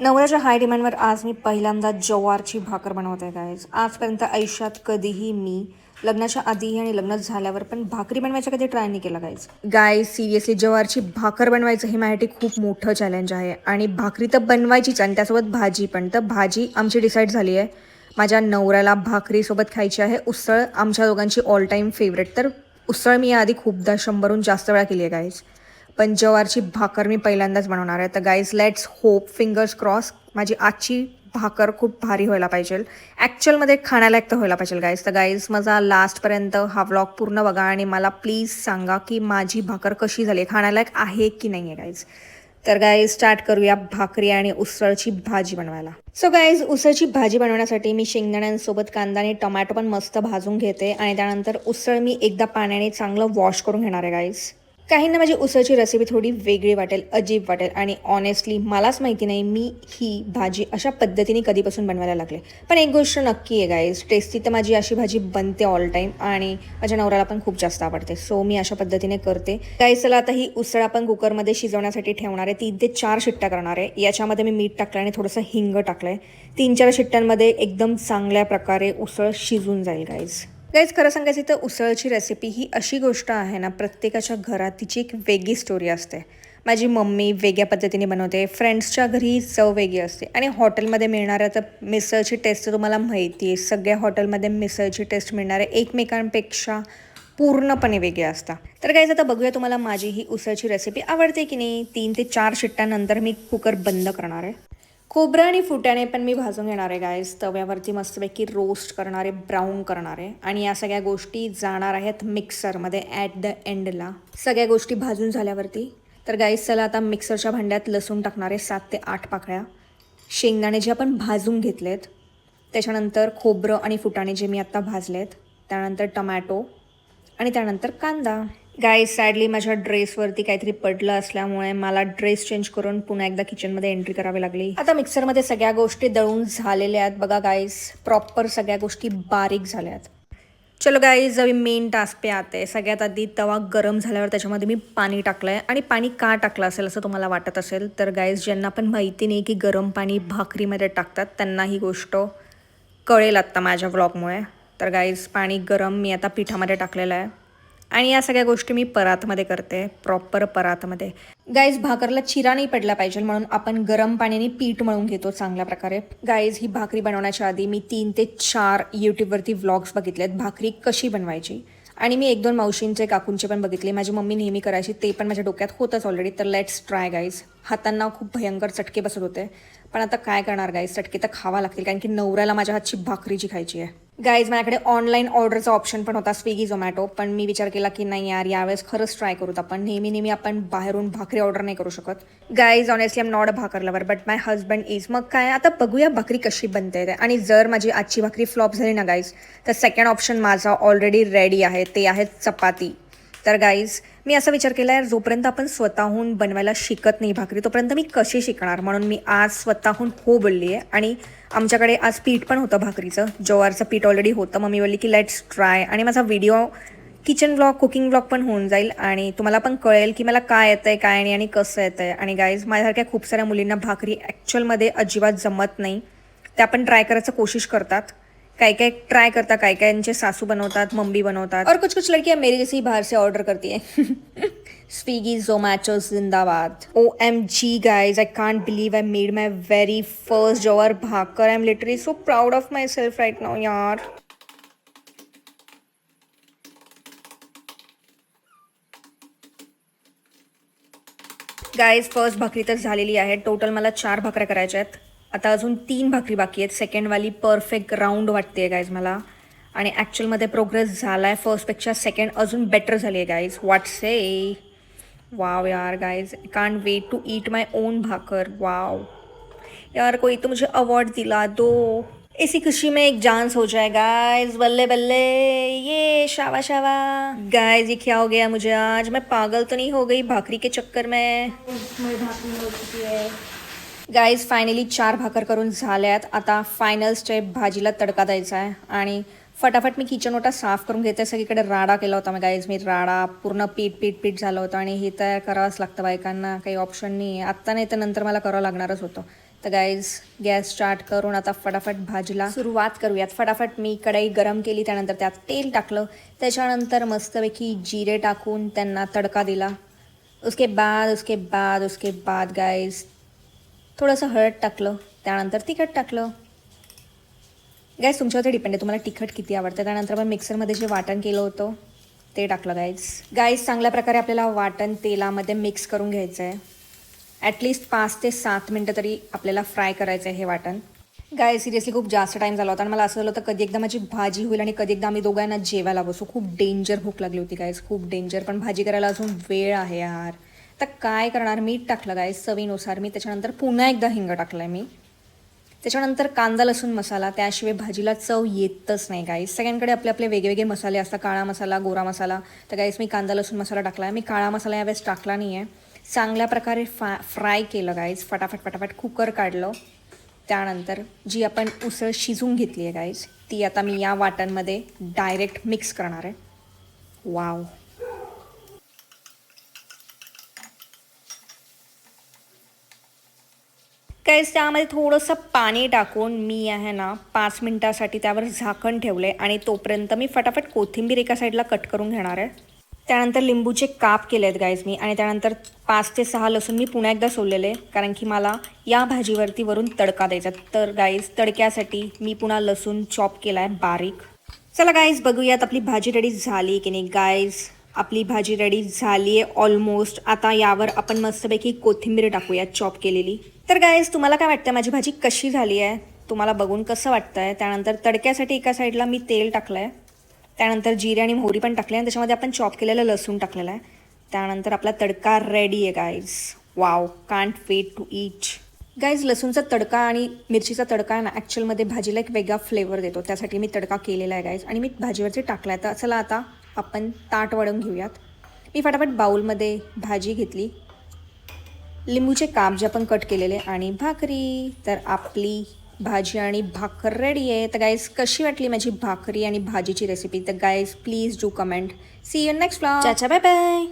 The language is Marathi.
नवऱ्याच्या हाय डिमांडवर आज मी पहिल्यांदा जवारची भाकर बनवत आहे गाईज. आजपर्यंत आयुष्यात कधीही मी लग्नाच्या आधीही आणि लग्न झाल्यावर पण भाकरी बनवायचं कधी ट्राय नाही केला गाईज. सिरियसली जवारची भाकर बनवायचं हे माझ्यासाठी खूप मोठं चॅलेंज आहे. आणि भाकरी तर बनवायचीच आणि त्यासोबत भाजी पण. तर भाजी आमची डिसाईड झाली आहे. माझ्या नवऱ्याला भाकरीसोबत खायची आहे उसळ, आमच्या दोघांची ऑल टाईम फेवरेट. तर उसळ मी आधी खूपदा 100हून जास्त वेळा केली आहे गाईज. पण जवारची भाकर मी पहिल्यांदाच बनवणार आहे. तर guys let's hope, fingers cross, माझी आजची भाकर खूप भारी व्हायला पाहिजे. ॲक्च्युअलमध्ये खाण्यालायक तर व्हायला पाहिजे गाईज. तर गाईज माझा लास्टपर्यंत हा व्लॉग पूर्ण बघा आणि मला प्लीज सांगा की माझी भाकर कशी झाली, खाण्यालायक आहे की नाही आहे गाईज. तर गाईज स्टार्ट करूया भाकरी आणि उसळची भाजी बनवायला. सो गाईज उसळची भाजी बनवण्यासाठी मी शेंगदाण्यांसोबत कांदा आणि टोमॅटो पण मस्त भाजून घेते आणि त्यानंतर उसळ मी एकदा पाण्याने चांगलं वॉश करून घेणार आहे गाईज. काहींना माझी उसळची रेसिपी थोडी वेगळी वाटेल, अजीब वाटेल आणि ऑनेस्टली मलाच माहिती नाही मी ही भाजी अशा पद्धतीने कधीपासून बनवायला लागले. पण एक गोष्ट नक्की आहे गाईज, टेस्टी तर माझी अशी भाजी बनते ऑल टाईम आणि माझ्या नवऱ्याला पण खूप जास्त आवडते. सो मी अशा पद्धतीने करते. गाईज चला आता ही उसळ आपण कुकरमध्ये शिजवण्यासाठी ठेवणार आहे. 3 ते 4 शिट्ट्या करणार आहे. याच्यामध्ये मी मीठ टाकलं आणि थोडंसं हिंग टाकलं आहे. 3-4 शिट्ट्यांमध्ये एकदम चांगल्या प्रकारे उसळ शिजून जाईल गाईज. गाईज खरं सांगायचं तर उसळची रेसिपी ही अशी गोष्ट आहे ना, प्रत्येकाच्या घरात तिची एक वेगळी स्टोरी असते. माझी मम्मी वेगळ्या पद्धतीने बनवते, फ्रेंड्सच्या घरी चव वेगळी असते आणि हॉटेलमध्ये मिळणाऱ्या तर मिसळची टेस्ट तर तुम्हाला माहिती आहे. सगळ्या हॉटेलमध्ये मिसळची टेस्ट मिळणारे एकमेकांपेक्षा पूर्णपणे वेगळे असतात. तर गाईज आता बघूया तुम्हाला माझी ही उसळची रेसिपी आवडते की नाही. 3 ते 4 शिट्ट्यानंतर मी कुकर बंद करणार आहे. खोबरं आणि फुटाणे पण मी भाजून घेणार आहे गाईज. तव्यावरती मस्तपैकी रोस्ट करणार आहे, ब्राऊन करणार आहे आणि या सगळ्या गोष्टी जाणार आहेत मिक्सरमध्ये ॲट द एंडला. सगळ्या गोष्टी भाजून झाल्यावरती तर गाईज चला आता मिक्सरच्या भांड्यात लसूण टाकणार आहे 7 ते 8 पाकळ्या. शेंगदाणे जे आपण भाजून घेतलेत, त्याच्यानंतर खोबरं आणि फुटाणे जे मी आत्ता भाजलेत, त्यानंतर टमॅटो आणि त्यानंतर कांदा. गाईज सॅडली माझ्या ड्रेसवरती काहीतरी पडलं असल्यामुळे मला ड्रेस चेंज करून पुन्हा एकदा किचनमध्ये एंट्री करावी लागली. आता मिक्सरमध्ये सगळ्या गोष्टी दळून झालेल्या आहेत बघा गाईज, प्रॉपर सगळ्या गोष्टी बारीक झाल्या आहेत. चलो गाईज अभी मेन टास्क पे आते. सगळ्यात आधी तवा गरम झाल्यावर त्याच्यामध्ये मी पाणी टाकलं आहे. आणि पाणी का टाकलं असेल असं तुम्हाला वाटत असेल तर गाईज, ज्यांना पण माहिती नाही की गरम पाणी भाकरीमध्ये टाकतात त्यांना ही गोष्ट कळेल आत्ता माझ्या व्लॉगमुळे. तर गाईज पाणी गरम मी आता पिठामध्ये टाकलेलं आहे आणि या सगळ्या गोष्टी मी परातमध्ये करते, प्रॉपर परातमध्ये. गाईज भाकरला चिरा नाही पडला पाहिजे म्हणून आपण गरम पाण्याने पीठ मळून घेतो चांगल्या प्रकारे. गाईज ही भाकरी बनवण्याच्या आधी मी 3 ते 4 यूट्यूबवरती व्लॉग्स बघितलेत भाकरी कशी बनवायची आणि मी 1-2 मावशींचे, काकूंचे पण बघितले. माझी मम्मी नेहमी करायची, ते पण माझ्या डोक्यात होतंच ऑलरेडी. तर लेट्स ट्राय गाईज. हातांना खूप भयंकर चटके बसत होते, पण आता काय करणार गाईज, चटके तर खावा लागतील कारण की नवऱ्याला माझ्या हातची भाकरीची खायची आहे. गाईज माझ्याकडे ऑनलाईन ऑर्डरचा ऑप्शन पण होता, स्विगी झोमॅटो, पण मी विचार केला की नाही यार, यावेळेस खरंच ट्राय करूत आपण. नेहमी आपण बाहेरून भाकरी ऑर्डर नाही करू शकत. Guys honestly am not a bhakar lover but my husband is. मग काय, आता बघूया भाकरी कशी बनते ते. आणि जर माझी आजची भाकरी फ्लॉप झाली ना गाईज, तर सेकंड ऑप्शन माझा ऑलरेडी रेडी आहे, ते आहे चपाती. तर गाईज मी असा विचार केला आहे, जोपर्यंत आपण स्वतःहून बनवायला शिकत नाही भाकरी तोपर्यंत मी कशी शिकणार. म्हणून मी आज स्वतःहून हो बोलली आहे आणि आमच्याकडे आज पीठ पण होतं भाकरीचं, ज्वारचं पीठ ऑलरेडी होतं. मम्मी बोलली की लेट्स ट्राय आणि माझा video kitchen vlog, cooking vlog पण होऊन जाईल आणि तुम्हाला पण कळेल की मला काय येतं आहे काय नाही आणि कसं येतं आहे. आणि गाईज माझ्यासारख्या खूप साऱ्या मुलींना भाकरी ॲक्च्युअलमध्ये अजिबात जमत नाही, त्या पण ट्राय करायचं कोशिश करतात. काय काय ट्राय करता, काय कायांचे सासू बनवतात, मम्मी बनवतात और कुछ लड़कियां मेरी जैसी बाहर से ऑर्डर करती है. स्विगी जोमैटो जिंदाबाद. OMG guys, I can't believe I made my very first jawar bhakar. I'm literally so proud of myself right now yaar. Guys first भाकरी तर झालेली आहे. टोटल मला 4 भाकऱ्या करायच्या आहेत. आता अजून 3 भाकरी बाकी आहेत. सेकंडवाली परफेक्ट राऊंड वाटते गाईज मला आणि ॲक्च्युअलमध्ये प्रोग्रेस झाला आहे. फर्स्टपेक्षा सेकंड अजून बेटर झाली आहे गाईज. व्हॉट से वाव यार guys, I can't wait to eat my own भाकर. वाव यार, कोई तो मुझे अवार्ड दिला दो. इसी खुशी में एक डांस हो जाए गाइज, बल्ले बल्ले, ये शावा शावा. गाइज ये क्या हो गया मुझे आज, मैं पागल तो नहीं हो गई भाकरी के चक्कर में. भाकरी हो चुकी है गाईज. फायनली 4 भाकर करून झाल्यात. आता फायनल स्टेप, भाजीला तडका द्यायचा आहे आणि फटाफट मी किचन ओटा साफ करून घेते. सगळीकडे राडा केला होता मी गाईज, मी राडा पूर्ण पीठ झालं होतं आणि हे तयार करावंच लागतं बायकांना, काही ऑप्शन नाही आहे. आत्ता नाही तर नंतर मला करावं लागणारच होतं. तर गाईज गॅस स्टार्ट करून आता फटाफट भाजीला सुरुवात करूयात. फटाफट मी कढई गरम केली, त्यानंतर त्यात तेल टाकलं, त्याच्यानंतर मस्तपैकी जिरे टाकून त्यांना तडका दिला. उसके बाद गाईज थोडंसं हळद टाकलं, त्यानंतर तिखट टाकलं. गाईज तुमच्यावरती डिपेंड आहे तुम्हाला तिखट किती आवडतं. त्यानंतर आपण मिक्सरमध्ये जे वाटण केलं होतं ते टाकलं. गाईज चांगल्या प्रकारे आपल्याला वाटण तेलामध्ये मिक्स करून घ्यायचं आहे. ॲटलिस्ट 5 ते 7 मिनटं तरी आपल्याला फ्राय करायचं आहे हे वाटण. गाईज सिरियसली खूप जास्त टाईम झाला होता आणि मला असं झालं होतं कधी एकदा माझी भाजी होईल आणि कधी एकदा आम्ही दोघांना जेवायला बसू. खूप डेंजर भूक लागली होती गाईज, खूप डेंजर. पण भाजी करायला अजून वेळ आहे यार. तर काय करणार, मीठ टाकलं गाईज चवीनुसार मी. त्याच्यानंतर पुन्हा एकदा हिंग टाकलं आहे मी. त्याच्यानंतर कांदा लसूण मसाला, त्याशिवाय भाजीला चव येतच नाही गाईज. सगळ्यांकडे आपले आपले वेगवेगळे मसाले असतात, काळा मसाला, गोरा मसाला. तर गाईज मी कांदा लसूण मसाला टाकला आहे. मी काळा मसाला यावेळेस टाकला नाही आहे. चांगल्या प्रकारे फ्राय केलं गाईज. फटाफट कुकर काढलं. त्यानंतर जी आपण उसळ शिजून घेतली आहे गाईज, ती आता मी या वाटणमध्ये डायरेक्ट मिक्स करणार आहे. वाव. गाईज त्यामध्ये थोडंसं पाणी टाकून मी आहे ना 5 मिनटासाठी त्यावर झाकण ठेवलं आहे आणि तोपर्यंत मी फटाफट कोथिंबीर एका साईडला कट करून घेणार आहे. त्यानंतर लिंबूचे काप केले आहेत गाईज मी, आणि त्यानंतर 5 ते 6 लसूण मी पुन्हा एकदा सोललेले, कारण की मला या भाजीवरती वरून तडका द्यायचा. तर गाईज तडक्यासाठी मी पुन्हा लसूण चॉप केला आहे बारीक. चला गाईज बघूयात आपली भाजी रेडी झाली की नाही. गाईज आपली भाजी रेडी झाली आहे ऑलमोस्ट. आता यावर आपण मस्तपैकी कोथिंबीर टाकूयात चॉप केलेली. तर गाईज तुम्हाला काय वाटतं माझी भाजी कशी झाली आहे, तुम्हाला बघून कसं वाटतं आहे. त्यानंतर तडक्यासाठी एका साईडला मी तेल टाकलं आहे, त्यानंतर जिरे आणि मोहरी पण टाकले आणि त्याच्यामध्ये आपण चॉप केलेलं लसूण टाकलेलं आहे. त्यानंतर आपला तडका रेडी आहे guys. Wow, can't wait to eat. Guys लसूणचा तडका आणि मिरचीचा तडका आहे ना ॲक्च्युअलमध्ये भाजीला एक वेगळा फ्लेवर देतो, त्यासाठी मी तडका केलेला आहे गाईज. आणि मी भाजीवरती टाकला आहे. तर चला आता आपण ताट वाढवून घेऊयात. मी फटाफट बाऊलमध्ये भाजी घेतली, लिंबूचे काप जे आपण कट केलेले आणि भाकरी. तर आपली भाजी आणि भाकर रेडी आहे. तर गाईज कशी वाटली माझी भाकरी आणि भाजीची रेसिपी, तर guys please do comment. See you next vlog. चाचा बाय बाय.